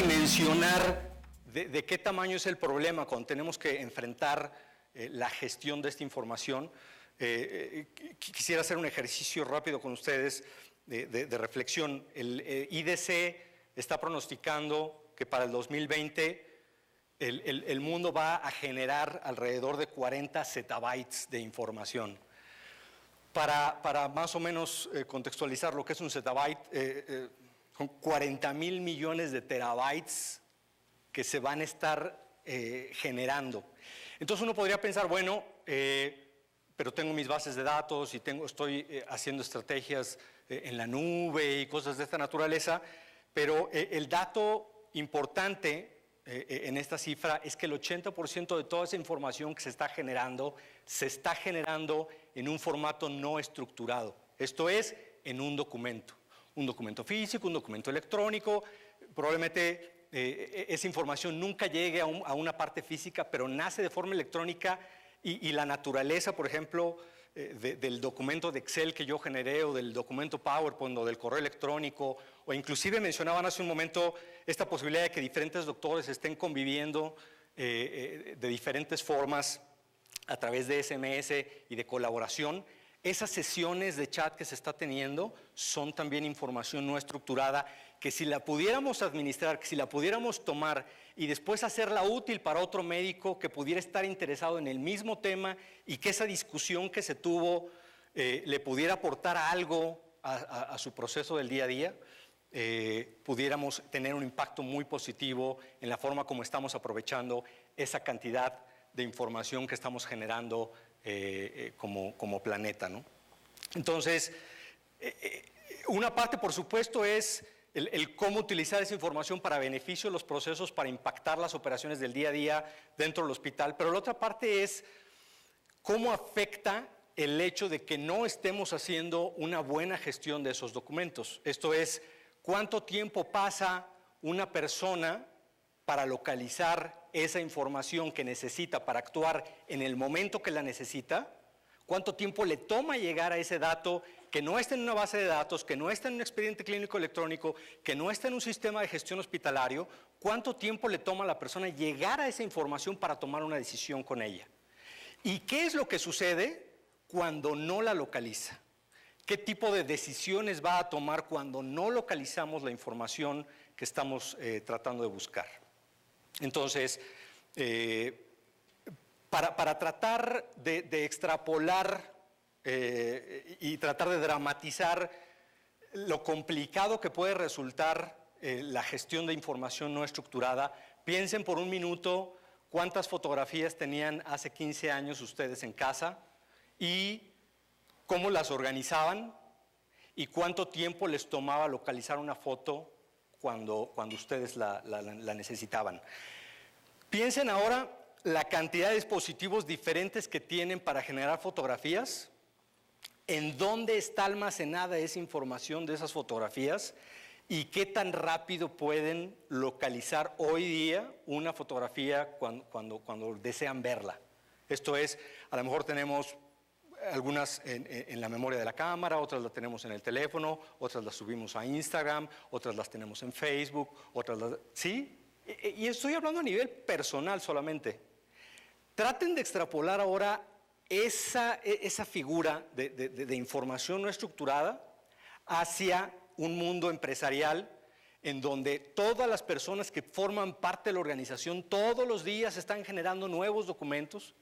dimensionar de qué tamaño es el problema cuando tenemos que enfrentar la gestión de esta información, quisiera hacer un ejercicio rápido con ustedes de reflexión. El IDC está pronosticando que para el 2020 el mundo va a generar alrededor de 40 zettabytes de información. Para más o menos contextualizar lo que es un zettabyte, son 40,000 millones de terabytes que se van a estar generando. Entonces uno podría pensar, bueno, pero tengo mis bases de datos y estoy haciendo estrategias en la nube y cosas de esta naturaleza, pero el dato importante en esta cifra es que el 80% de toda esa información que se está generando en un formato no estructurado. Esto es, en un documento físico, un documento electrónico. Probablemente esa información nunca llegue a una parte física, pero nace de forma electrónica y la naturaleza, por ejemplo, del documento de Excel que yo generé o del documento PowerPoint o del correo electrónico, o inclusive mencionaban hace un momento esta posibilidad de que diferentes doctores estén conviviendo de diferentes formas a través de SMS y de colaboración. Esas sesiones de chat que se está teniendo son también información no estructurada que si la pudiéramos administrar, que si la pudiéramos tomar y después hacerla útil para otro médico que pudiera estar interesado en el mismo tema y que esa discusión que se tuvo le pudiera aportar algo a su proceso del día a día, pudiéramos tener un impacto muy positivo en la forma como estamos aprovechando esa cantidad de información que estamos generando como planeta, ¿no? Entonces, una parte, por supuesto, es el cómo utilizar esa información para beneficio de los procesos, para impactar las operaciones del día a día dentro del hospital, pero la otra parte es cómo afecta el hecho de que no estemos haciendo una buena gestión de esos documentos. Esto es, cuánto tiempo pasa una persona para localizar esa información que necesita para actuar en el momento que la necesita, cuánto tiempo le toma llegar a ese dato que no está en una base de datos, que no está en un expediente clínico electrónico, que no está en un sistema de gestión hospitalario, cuánto tiempo le toma a la persona llegar a esa información para tomar una decisión con ella. ¿Y qué es lo que sucede cuando no la localiza? ¿Qué tipo de decisiones va a tomar cuando no localizamos la información que estamos tratando de buscar? Entonces, para tratar de extrapolar y tratar de dramatizar lo complicado que puede resultar la gestión de información no estructurada, piensen por un minuto cuántas fotografías tenían hace 15 años ustedes en casa y cómo las organizaban y cuánto tiempo les tomaba localizar una foto cuando ustedes la necesitaban. Piensen ahora la cantidad de dispositivos diferentes que tienen para generar fotografías, en dónde está almacenada esa información de esas fotografías y qué tan rápido pueden localizar hoy día una fotografía cuando desean verla. Esto es, a lo mejor tenemos algunas en la memoria de la cámara, otras las tenemos en el teléfono, otras las subimos a Instagram, otras las tenemos en Facebook, ¿sí? Y estoy hablando a nivel personal solamente. Traten de extrapolar ahora esa figura de información no estructurada hacia un mundo empresarial en donde todas las personas que forman parte de la organización todos los días están generando nuevos documentos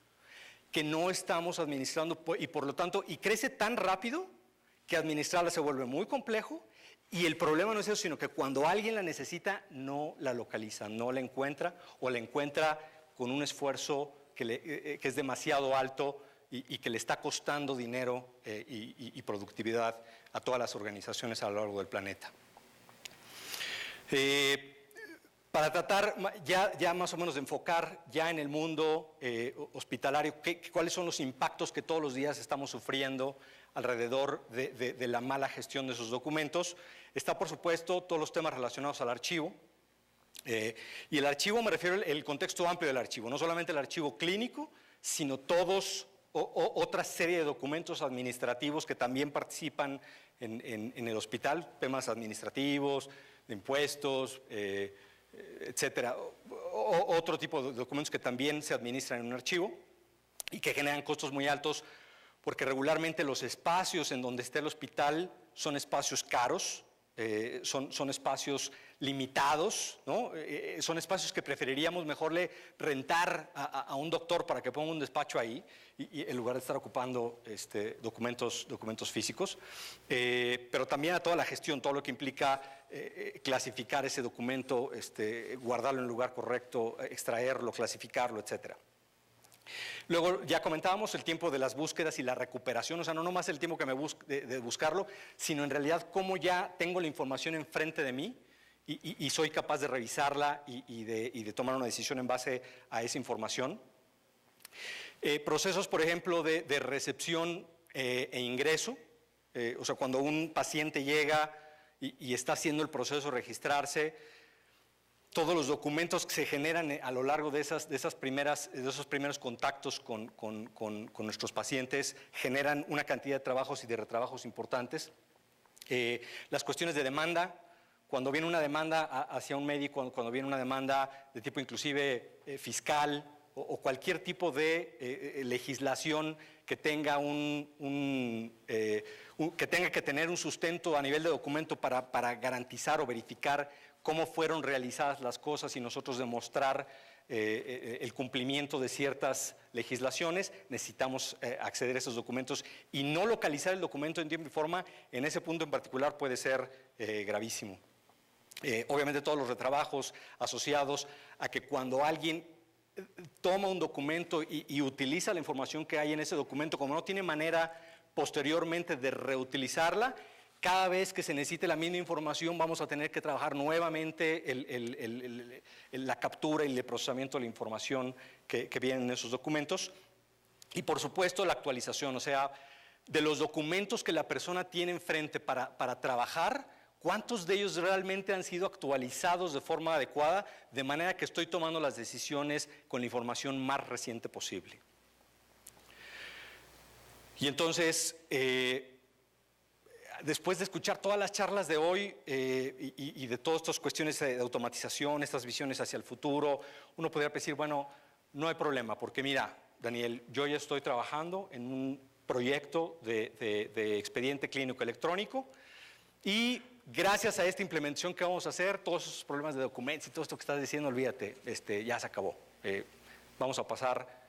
que no estamos administrando y por lo tanto, y crece tan rápido que administrarla se vuelve muy complejo y el problema no es eso, sino que cuando alguien la necesita no la localiza, no la encuentra o la encuentra con un esfuerzo que es demasiado alto y que le está costando dinero y productividad a todas las organizaciones a lo largo del planeta. Para tratar ya más o menos de enfocar ya en el mundo hospitalario, cuáles son los impactos que todos los días estamos sufriendo alrededor de la mala gestión de esos documentos, está por supuesto todos los temas relacionados al archivo. Y el archivo me refiero al contexto amplio del archivo, no solamente el archivo clínico, sino otra serie de documentos administrativos que también participan en el hospital, temas administrativos, de impuestos, etcétera. Otro tipo de documentos que también se administran en un archivo y que generan costos muy altos porque regularmente los espacios en donde esté el hospital son espacios caros, son espacios limitados, ¿no? Son espacios que preferiríamos mejor rentar a un doctor para que ponga un despacho ahí y en lugar de estar ocupando documentos físicos, pero también a toda la gestión, todo lo que implica clasificar ese documento, guardarlo en el lugar correcto, extraerlo, clasificarlo, etcétera. Luego ya comentábamos el tiempo de las búsquedas y la recuperación, o sea, no nomás el tiempo que de buscarlo, sino en realidad cómo ya tengo la información enfrente de mí y soy capaz de revisarla y de tomar una decisión en base a esa información. Procesos, por ejemplo, de recepción e ingreso, o sea, cuando un paciente llega y está haciendo el proceso de registrarse, todos los documentos que se generan a lo largo de esos primeros contactos con nuestros pacientes generan una cantidad de trabajos y de retrabajos importantes. Las cuestiones de demanda, cuando viene una demanda hacia un médico, cuando viene una demanda de tipo inclusive fiscal o cualquier tipo de legislación que tenga que tenga que tener un sustento a nivel de documento para garantizar o verificar cómo fueron realizadas las cosas y nosotros demostrar el cumplimiento de ciertas legislaciones, necesitamos acceder a esos documentos y no localizar el documento en tiempo y forma, en ese punto en particular puede ser gravísimo. Obviamente todos los retrabajos asociados a que cuando alguien toma un documento y utiliza la información que hay en ese documento, como no tiene manera posteriormente de reutilizarla, cada vez que se necesite la misma información vamos a tener que trabajar nuevamente la captura y el procesamiento de la información que viene en esos documentos. Y por supuesto la actualización, o sea, de los documentos que la persona tiene enfrente para trabajar, ¿cuántos de ellos realmente han sido actualizados de forma adecuada? De manera que estoy tomando las decisiones con la información más reciente posible. Y entonces, después de escuchar todas las charlas de hoy y de todas estas cuestiones de automatización, estas visiones hacia el futuro, uno podría decir, bueno, no hay problema, porque mira, Daniel, yo ya estoy trabajando en un proyecto de expediente clínico electrónico y gracias a esta implementación que vamos a hacer, todos esos problemas de documentos y todo esto que estás diciendo, olvídate, ya se acabó. Vamos a pasar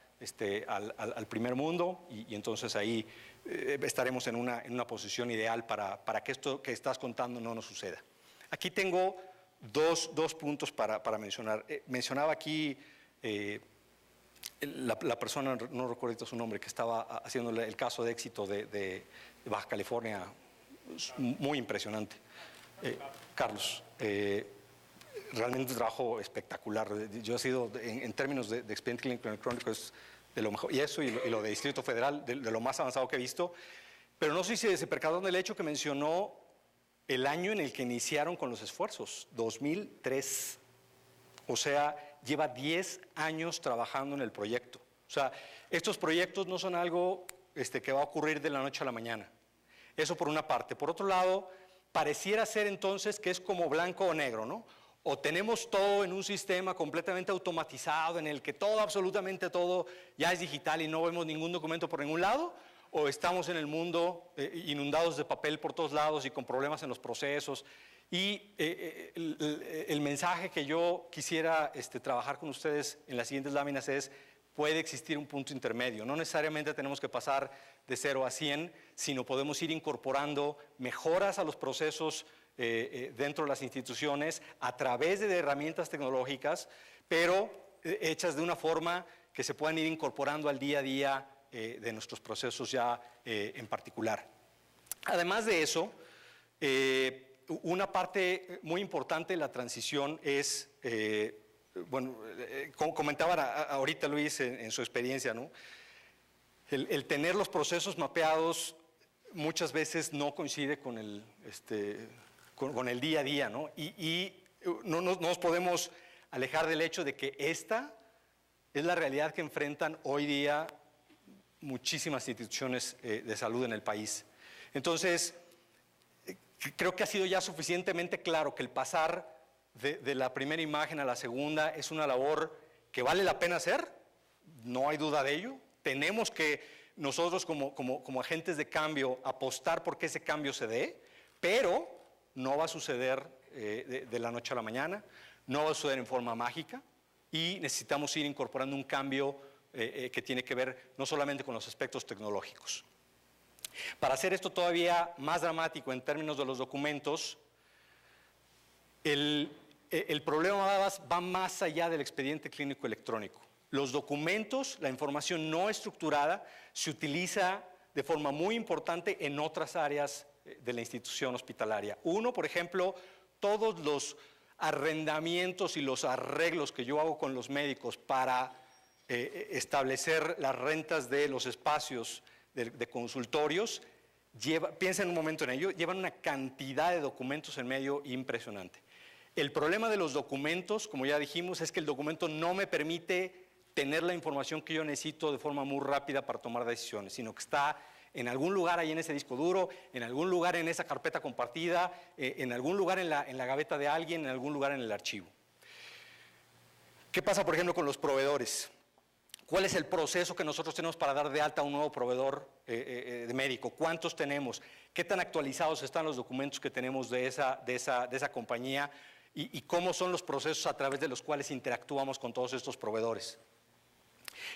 al primer mundo y entonces ahí estaremos en una posición ideal para que esto que estás contando no nos suceda. Aquí tengo dos puntos para mencionar. Mencionaba aquí la persona, no recuerdo su nombre, que estaba haciendo el caso de éxito de Baja California, muy impresionante. Carlos, realmente un trabajo espectacular. Yo he sido, en términos de expediente clínico electrónico, es de lo mejor, y eso y lo de Distrito Federal, de lo más avanzado que he visto. Pero no sé si se percataron del hecho que mencionó el año en el que iniciaron con los esfuerzos, 2003. O sea, lleva 10 años trabajando en el proyecto. O sea, estos proyectos no son algo que va a ocurrir de la noche a la mañana. Eso por una parte. Por otro lado, pareciera ser entonces que es como blanco o negro, ¿no? O tenemos todo en un sistema completamente automatizado en el que todo, absolutamente todo, ya es digital y no vemos ningún documento por ningún lado, o estamos en el mundo inundados de papel por todos lados y con problemas en los procesos. Y el mensaje que yo quisiera trabajar con ustedes en las siguientes láminas es: puede existir un punto intermedio. No necesariamente tenemos que pasar de 0 a 100, sino podemos ir incorporando mejoras a los procesos dentro de las instituciones a través de herramientas tecnológicas, pero hechas de una forma que se puedan ir incorporando al día a día de nuestros procesos ya en particular. Además de eso, una parte muy importante de la transición es, bueno, como comentaba ahorita Luis en su experiencia, ¿no? El tener los procesos mapeados muchas veces no coincide con el día a día, ¿no? Y no nos podemos alejar del hecho de que esta es la realidad que enfrentan hoy día muchísimas instituciones de salud en el país. Entonces, creo que ha sido ya suficientemente claro que el pasar de la primera imagen a la segunda es una labor que vale la pena hacer, no hay duda de ello. Tenemos que nosotros como agentes de cambio apostar por que ese cambio se dé, pero no va a suceder de la noche a la mañana, no va a suceder en forma mágica y necesitamos ir incorporando un cambio que tiene que ver no solamente con los aspectos tecnológicos. Para hacer esto todavía más dramático en términos de los documentos, el problema va más allá del expediente clínico electrónico. Los documentos, la información no estructurada, se utiliza de forma muy importante en otras áreas de la institución hospitalaria. Uno, por ejemplo, todos los arrendamientos y los arreglos que yo hago con los médicos para establecer las rentas de los espacios de consultorios, piensen un momento en ello, llevan una cantidad de documentos en medio impresionante. El problema de los documentos, como ya dijimos, es que el documento no me permite tener la información que yo necesito de forma muy rápida para tomar decisiones, sino que está en algún lugar ahí en ese disco duro, en algún lugar en esa carpeta compartida, en algún lugar en la gaveta de alguien, en algún lugar en el archivo. ¿Qué pasa, por ejemplo, con los proveedores? ¿Cuál es el proceso que nosotros tenemos para dar de alta a un nuevo proveedor de médico? ¿Cuántos tenemos? ¿Qué tan actualizados están los documentos que tenemos de esa compañía? ¿Y cómo son los procesos a través de los cuales interactuamos con todos estos proveedores?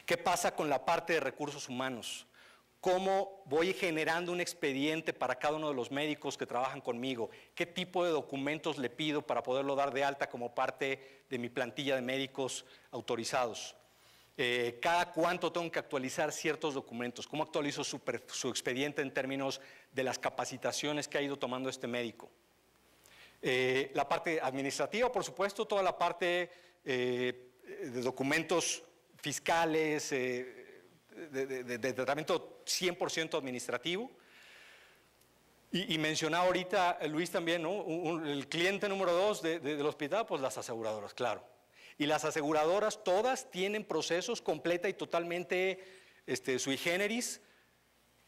¿Qué pasa con la parte de recursos humanos? ¿Cómo voy generando un expediente para cada uno de los médicos que trabajan conmigo? ¿Qué tipo de documentos le pido para poderlo dar de alta como parte de mi plantilla de médicos autorizados? ¿Cada cuánto tengo que actualizar ciertos documentos? ¿Cómo actualizo su expediente en términos de las capacitaciones que ha ido tomando este médico? La parte administrativa, por supuesto, toda la parte de documentos fiscales, de tratamiento 100% administrativo. Y mencionaba ahorita Luis también, ¿no? El cliente número 2 del hospital, pues las aseguradoras, claro. Y las aseguradoras todas tienen procesos completa y totalmente sui generis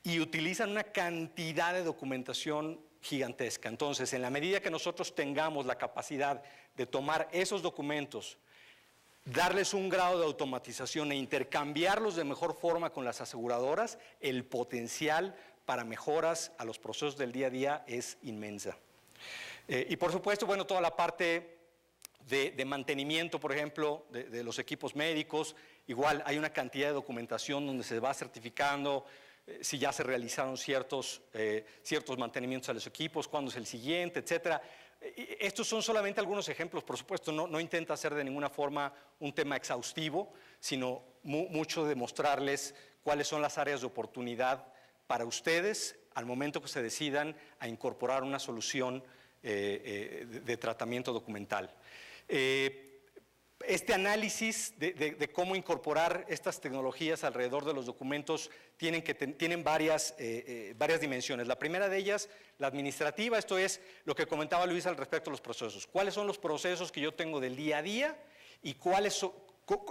y utilizan una cantidad de documentación gigantesca. Entonces, en la medida que nosotros tengamos la capacidad de tomar esos documentos, darles un grado de automatización e intercambiarlos de mejor forma con las aseguradoras, el potencial para mejoras a los procesos del día a día es inmensa. Y por supuesto, bueno, toda la parte de mantenimiento, por ejemplo, de los equipos médicos, igual hay una cantidad de documentación donde se va certificando si ya se realizaron ciertos mantenimientos a los equipos, cuándo es el siguiente, etcétera. Estos son solamente algunos ejemplos, por supuesto, no intenta hacer de ninguna forma un tema exhaustivo, sino mucho de mostrarles cuáles son las áreas de oportunidad para ustedes al momento que se decidan a incorporar una solución de tratamiento documental. Este análisis de cómo incorporar estas tecnologías alrededor de los documentos tienen varias dimensiones. La primera de ellas, la administrativa, esto es lo que comentaba Luis al respecto de los procesos. ¿Cuáles son los procesos que yo tengo del día a día y cuáles son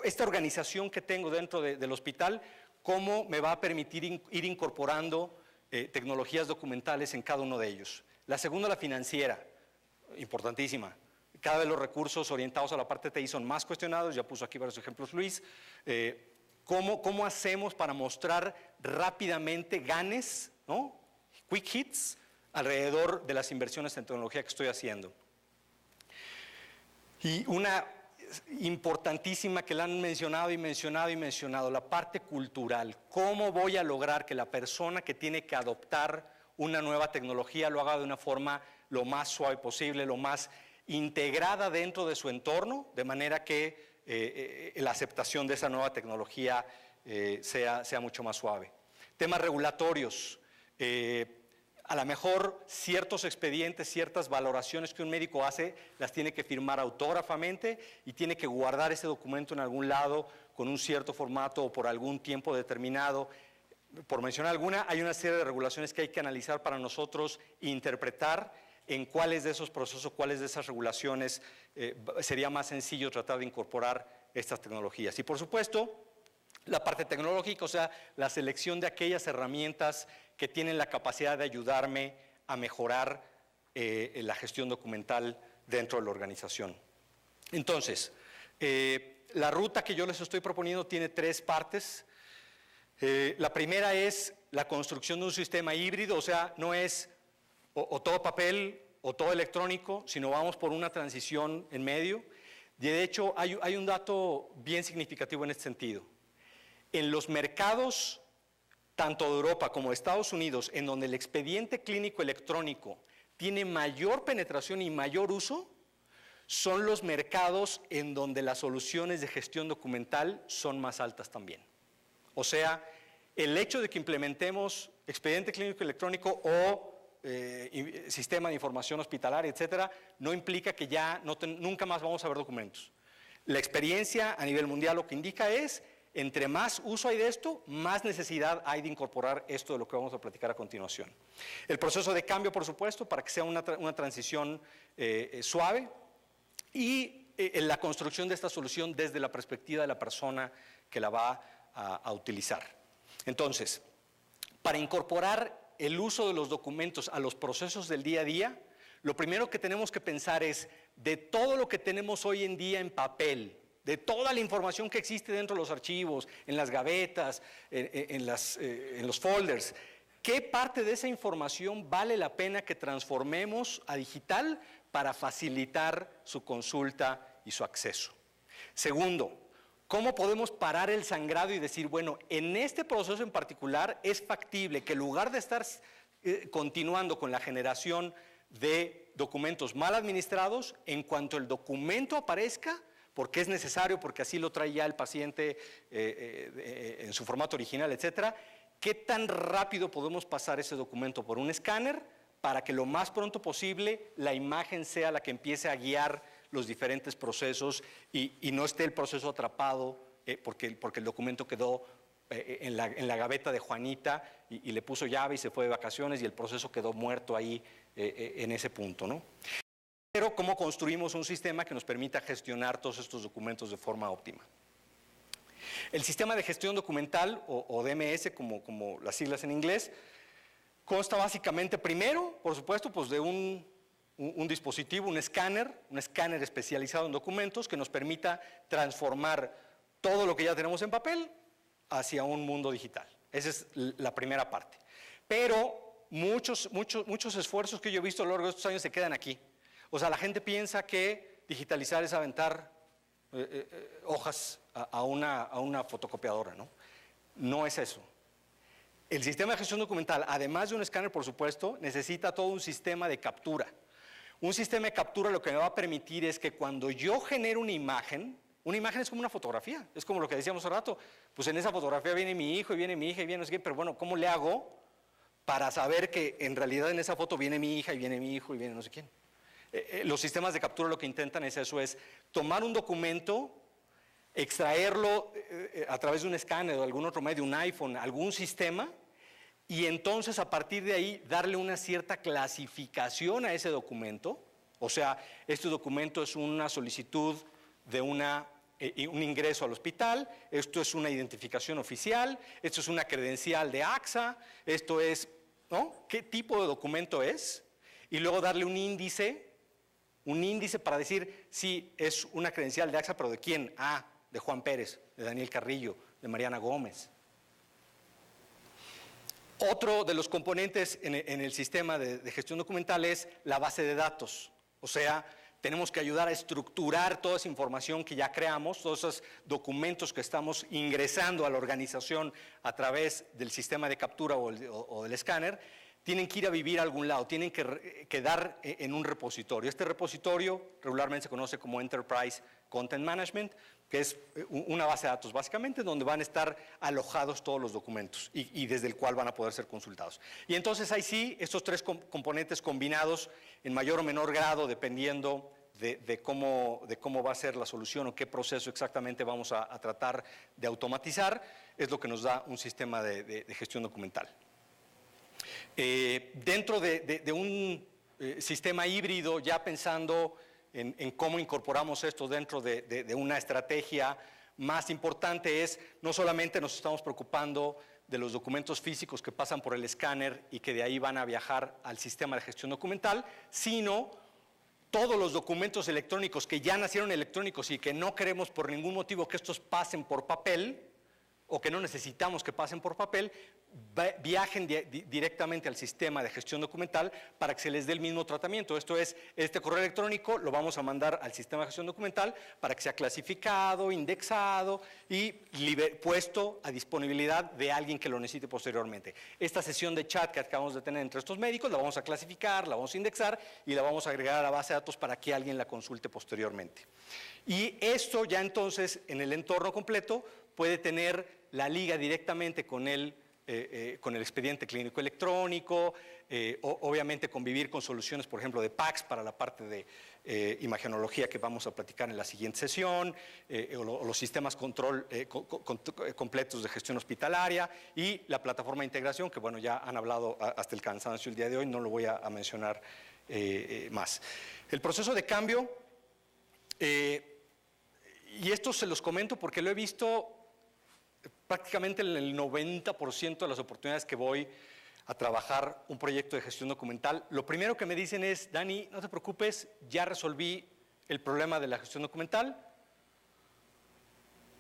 esta organización que tengo dentro del hospital, cómo me va a permitir ir incorporando tecnologías documentales en cada uno de ellos? La segunda, la financiera, importantísima. Cada vez los recursos orientados a la parte TI son más cuestionados, ya puso aquí varios ejemplos Luis. ¿Cómo hacemos para mostrar rápidamente ganes, ¿no? Quick hits, alrededor de las inversiones en tecnología que estoy haciendo? Y una importantísima que la han mencionado y mencionado, la parte cultural. ¿Cómo voy a lograr que la persona que tiene que adoptar una nueva tecnología lo haga de una forma lo más suave posible, lo más integrada dentro de su entorno, de manera que la aceptación de esa nueva tecnología sea mucho más suave? Temas regulatorios. A lo mejor ciertos expedientes, ciertas valoraciones que un médico hace, las tiene que firmar autógrafamente y tiene que guardar ese documento en algún lado con un cierto formato o por algún tiempo determinado. Por mencionar alguna, hay una serie de regulaciones que hay que analizar para nosotros interpretar en cuáles de esos procesos, cuáles de esas regulaciones sería más sencillo tratar de incorporar estas tecnologías. Y por supuesto, la parte tecnológica, o sea, la selección de aquellas herramientas que tienen la capacidad de ayudarme a mejorar la gestión documental dentro de la organización. Entonces, la ruta que yo les estoy proponiendo tiene 3 partes. La primera es la construcción de un sistema híbrido, o sea, no es o todo papel o todo electrónico, sino vamos por una transición en medio. De hecho, hay un dato bien significativo en este sentido. En los mercados, tanto de Europa como de Estados Unidos, en donde el expediente clínico electrónico tiene mayor penetración y mayor uso, son los mercados en donde las soluciones de gestión documental son más altas también. O sea, el hecho de que implementemos expediente clínico electrónico o sistema de información hospitalaria, etcétera, no implica que ya nunca más vamos a ver documentos. La experiencia a nivel mundial lo que indica es, entre más uso hay de esto, más necesidad hay de incorporar esto de lo que vamos a platicar a continuación. El proceso de cambio, por supuesto, para que sea una transición suave, y la construcción de esta solución desde la perspectiva de la persona que la va a utilizar. Entonces, para incorporar el uso de los documentos a los procesos del día a día, lo primero que tenemos que pensar es, de todo lo que tenemos hoy en día en papel, de toda la información que existe dentro de los archivos, en las gavetas, en los folders, ¿qué parte de esa información vale la pena que transformemos a digital para facilitar su consulta y su acceso? Segundo, ¿cómo podemos parar el sangrado y decir, bueno, en este proceso en particular es factible que en lugar de estar continuando con la generación de documentos mal administrados, en cuanto el documento aparezca, porque es necesario, porque así lo trae ya el paciente en su formato original, etcétera, ¿qué tan rápido podemos pasar ese documento por un escáner para que lo más pronto posible la imagen sea la que empiece a guiar los diferentes procesos y no esté el proceso atrapado porque el documento quedó en la gaveta de Juanita y le puso llave y se fue de vacaciones y el proceso quedó muerto ahí en ese punto, ¿no? Pero ¿cómo construimos un sistema que nos permita gestionar todos estos documentos de forma óptima? El sistema de gestión documental, o DMS, como las siglas en inglés, consta básicamente primero, por supuesto, pues de un dispositivo, un escáner especializado en documentos que nos permita transformar todo lo que ya tenemos en papel hacia un mundo digital. Esa es la primera parte. Pero muchos esfuerzos que yo he visto a lo largo de estos años se quedan aquí. O sea, la gente piensa que digitalizar es aventar hojas a una fotocopiadora, ¿no? No es eso. El sistema de gestión documental, además de un escáner, por supuesto, necesita todo un sistema de captura. Un sistema de captura lo que me va a permitir es que cuando yo genero una imagen es como una fotografía, es como lo que decíamos hace rato, pues en esa fotografía viene mi hijo y viene mi hija y viene no sé qué, pero bueno, ¿cómo le hago para saber que en realidad en esa foto viene mi hija y viene mi hijo y viene no sé quién? Los sistemas de captura lo que intentan es eso, es tomar un documento, extraerlo a través de un escáner o algún otro medio, un iPhone, algún sistema, y entonces a partir de ahí darle una cierta clasificación a ese documento. O sea, este documento es una solicitud de un ingreso al hospital, esto es una identificación oficial, esto es una credencial de AXA, esto es, ¿no? ¿Qué tipo de documento es? Y luego darle un índice para decir si es una credencial de AXA, pero ¿de quién? Ah, de Juan Pérez, de Daniel Carrillo, de Mariana Gómez. Otro de los componentes en el sistema de gestión documental es la base de datos. O sea, tenemos que ayudar a estructurar toda esa información que ya creamos, todos esos documentos que estamos ingresando a la organización a través del sistema de captura o del escáner, tienen que ir a vivir a algún lado, tienen que quedar en un repositorio. Este repositorio regularmente se conoce como Enterprise Content Management, que es una base de datos básicamente donde van a estar alojados todos los documentos y desde el cual van a poder ser consultados. Y entonces ahí sí, estos 3 componentes combinados en mayor o menor grado dependiendo de cómo va a ser la solución o qué proceso exactamente vamos a tratar de automatizar, es lo que nos da un sistema de gestión documental. Dentro de un sistema híbrido, ya pensando en cómo incorporamos esto dentro de una estrategia más importante, es no solamente nos estamos preocupando de los documentos físicos que pasan por el escáner y que de ahí van a viajar al sistema de gestión documental, sino todos los documentos electrónicos que ya nacieron electrónicos y que no queremos por ningún motivo que estos pasen por papel, o que no necesitamos que pasen por papel, viajen directamente al sistema de gestión documental para que se les dé el mismo tratamiento. Esto es, este correo electrónico lo vamos a mandar al sistema de gestión documental para que sea clasificado, indexado y puesto a disponibilidad de alguien que lo necesite posteriormente. Esta sesión de chat que acabamos de tener entre estos médicos la vamos a clasificar, la vamos a indexar y la vamos a agregar a la base de datos para que alguien la consulte posteriormente. Y esto ya entonces en el entorno completo puede tener la liga directamente con el expediente clínico electrónico, obviamente convivir con soluciones, por ejemplo, de PACS para la parte de imagenología que vamos a platicar en la siguiente sesión, o los sistemas control completos de gestión hospitalaria y la plataforma de integración, que bueno, ya han hablado hasta el cansancio el día de hoy, no lo voy a mencionar más. El proceso de cambio, y esto se los comento porque lo he visto prácticamente en el 90% de las oportunidades que voy a trabajar un proyecto de gestión documental, lo primero que me dicen es, Dani, no te preocupes, ya resolví el problema de la gestión documental,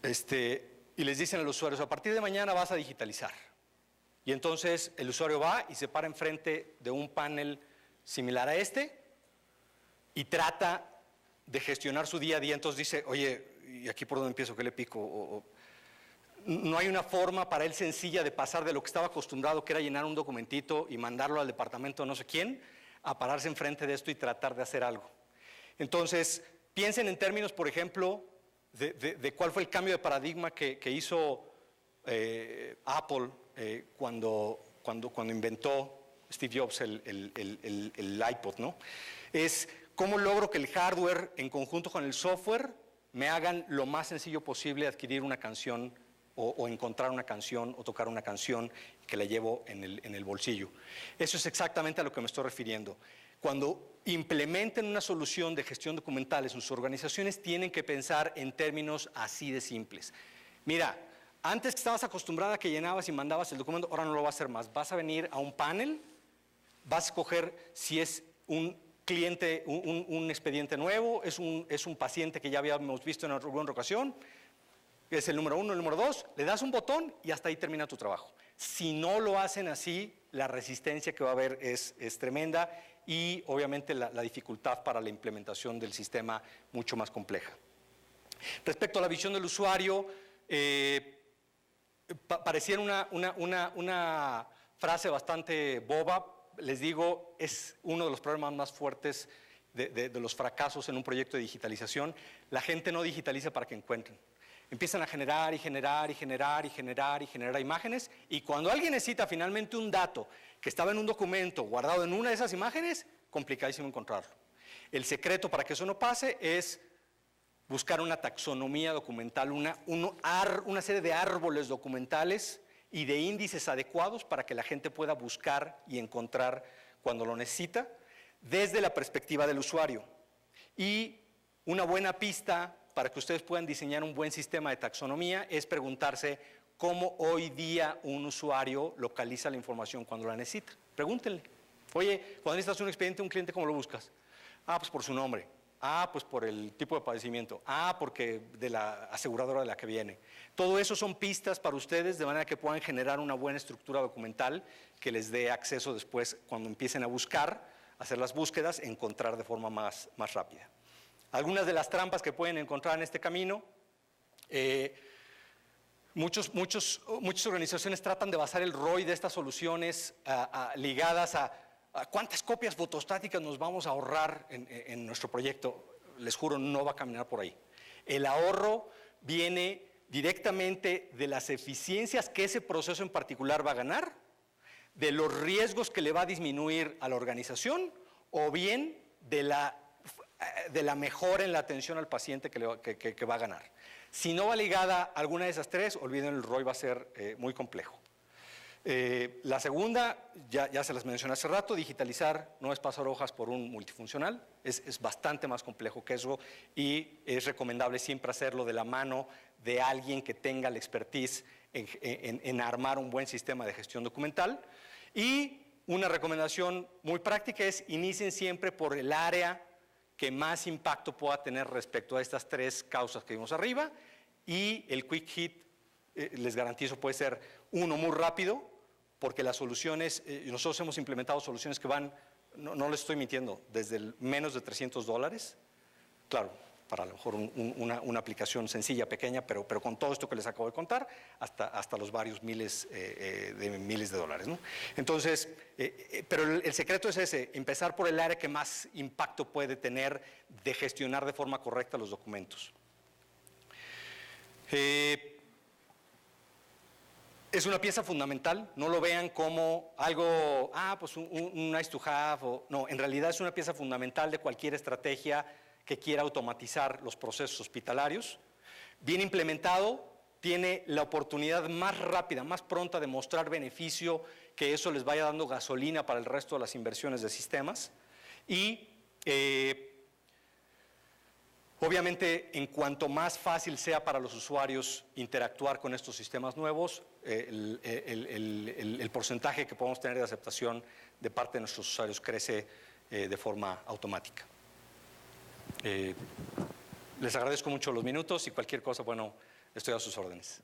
y les dicen a los usuarios, a partir de mañana vas a digitalizar. Y entonces el usuario va y se para enfrente de un panel similar a este y trata de gestionar su día a día. Entonces dice, oye, ¿y aquí por dónde empiezo? ¿Qué le pico? No hay una forma para él sencilla de pasar de lo que estaba acostumbrado, que era llenar un documentito y mandarlo al departamento de no sé quién, a pararse enfrente de esto y tratar de hacer algo. Entonces, piensen en términos, por ejemplo, de cuál fue el cambio de paradigma que hizo Apple cuando inventó Steve Jobs el iPod, ¿no? Es cómo logro que el hardware en conjunto con el software me hagan lo más sencillo posible adquirir una canción o encontrar una canción o tocar una canción que la llevo en el bolsillo. Eso es exactamente a lo que me estoy refiriendo. Cuando implementen una solución de gestión documental en sus organizaciones, tienen que pensar en términos así de simples. Mira, antes que estabas acostumbrada a que llenabas y mandabas el documento, ahora no lo vas a hacer más. Vas a venir a un panel, vas a escoger si es un cliente, un expediente nuevo, es un paciente que ya habíamos visto en alguna ocasión, es el número 1, el número 2, le das un botón y hasta ahí termina tu trabajo. Si no lo hacen así, la resistencia que va a haber es tremenda y obviamente la dificultad para la implementación del sistema mucho más compleja. Respecto a la visión del usuario, pareciera una frase bastante boba. Les digo, es uno de los problemas más fuertes de los fracasos en un proyecto de digitalización. La gente no digitaliza para que encuentren. Empiezan a generar y generar y generar y generar y generar imágenes, y cuando alguien necesita finalmente un dato que estaba en un documento guardado en una de esas imágenes, complicadísimo encontrarlo. El secreto para que eso no pase es buscar una taxonomía documental, una serie de árboles documentales y de índices adecuados para que la gente pueda buscar y encontrar cuando lo necesita, desde la perspectiva del usuario. Y una buena pista para que ustedes puedan diseñar un buen sistema de taxonomía es preguntarse cómo hoy día un usuario localiza la información cuando la necesita. Pregúntenle, oye, cuando necesitas un expediente de un cliente, ¿cómo lo buscas? Ah, pues por su nombre. Ah, pues por el tipo de padecimiento. Ah, porque de la aseguradora de la que viene. Todo eso son pistas para ustedes de manera que puedan generar una buena estructura documental que les dé acceso después, cuando empiecen a buscar, hacer las búsquedas, encontrar de forma más rápida. Algunas de las trampas que pueden encontrar en este camino, muchas organizaciones tratan de basar el ROI de estas soluciones ligadas a cuántas copias fotostáticas nos vamos a ahorrar en nuestro proyecto. Les juro, no va a caminar por ahí. El ahorro viene directamente de las eficiencias que ese proceso en particular va a ganar, de los riesgos que le va a disminuir a la organización, o bien de la mejora en la atención al paciente que va a ganar. Si no va ligada a alguna de esas tres, olviden, el ROI va a ser muy complejo. La segunda, ya se las mencioné hace rato, digitalizar no es pasar hojas por un multifuncional, es bastante más complejo que eso y es recomendable siempre hacerlo de la mano de alguien que tenga la expertise en armar un buen sistema de gestión documental. Y una recomendación muy práctica es inicien siempre por el área que más impacto pueda tener respecto a estas tres causas que vimos arriba, y el quick hit, les garantizo, puede ser uno muy rápido, porque las soluciones, nosotros hemos implementado soluciones que van, no les estoy mintiendo, desde menos de $300, claro, para a lo mejor una aplicación sencilla, pequeña, pero con todo esto que les acabo de contar, hasta los varios miles de dólares, ¿no? Entonces, pero el secreto es ese, empezar por el área que más impacto puede tener de gestionar de forma correcta los documentos. Es una pieza fundamental, no lo vean como algo, pues un nice to have, no, en realidad es una pieza fundamental de cualquier estrategia que quiera automatizar los procesos hospitalarios. Bien implementado, tiene la oportunidad más rápida, más pronta de mostrar beneficio, que eso les vaya dando gasolina para el resto de las inversiones de sistemas. Y obviamente, en cuanto más fácil sea para los usuarios interactuar con estos sistemas nuevos, el porcentaje que podemos tener de aceptación de parte de nuestros usuarios crece de forma automática. Les agradezco mucho los minutos y cualquier cosa, bueno, estoy a sus órdenes.